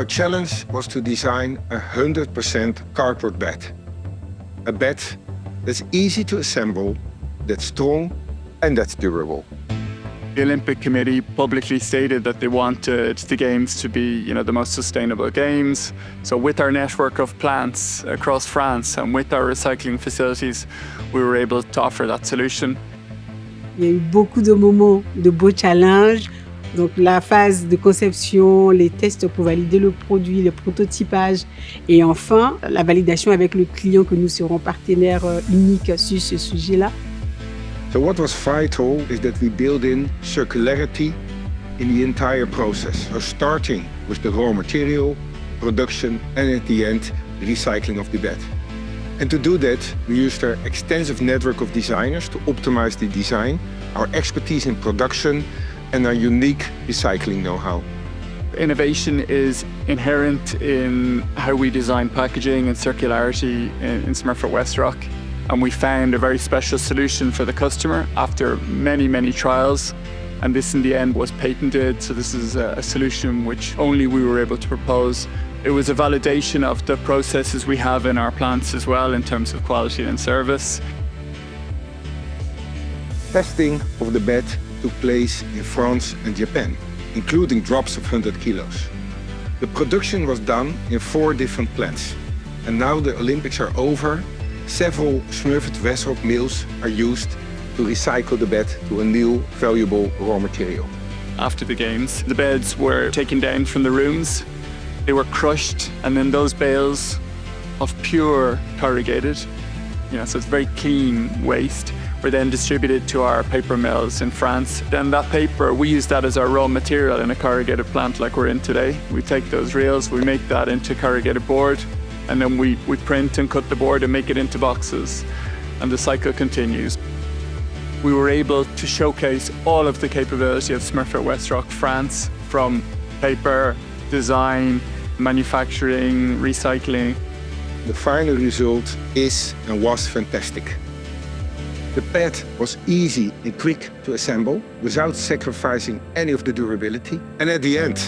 Our challenge was to design a 100% cardboard bed. A bed that's easy to assemble, that's strong, and that's durable. The Olympic Committee publicly stated that they wanted the Games to be, the most sustainable Games. So with our network of plants across France and with our recycling facilities, we were able to offer that solution. Il y a eu beaucoup de moments de beaux challenges. Donc la phase de conception, les tests pour valider le produit, le prototypage et enfin la validation avec le client que nous serons partenaires uniques sur ce sujet-là. So what was vital is that we build in circularity in the entire process. So starting with the raw material, production, and at the end, the recycling of the bed. And to do that, we used our extensive network of designers to optimize the design, our expertise in production, and our unique recycling know-how. Innovation is inherent in how we design packaging and circularity in Smurfit Westrock. And we found a very special solution for the customer after many, many trials. And this in the end was patented. So this is a solution which only we were able to propose. It was a validation of the processes we have in our plants as well in terms of quality and service. Testing of the bed took place in France and Japan, including drops of 100 kilos. The production was done in 4 different plants. And now the Olympics are over. Several Smurfit Westrock mills are used to recycle the bed to a new, valuable raw material. After the Games, the beds were taken down from the rooms. They were crushed, and then those bales of pure corrugated, so it's very clean waste, were then distributed to our paper mills in France. Then that paper, we use that as our raw material in a corrugated plant like we're in today. We take those reels, we make that into corrugated board, and then we print and cut the board and make it into boxes, and the cycle continues. We were able to showcase all of the capability of Smurfit Westrock France, from paper, design, manufacturing, recycling. The final result is and was fantastic. The bed was easy and quick to assemble without sacrificing any of the durability. And at the end,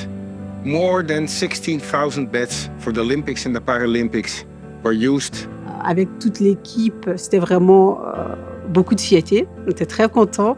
more than 16,000 beds for the Olympics and the Paralympics were used. Avec toute l'équipe, c'était vraiment beaucoup de fierté. On était très contents.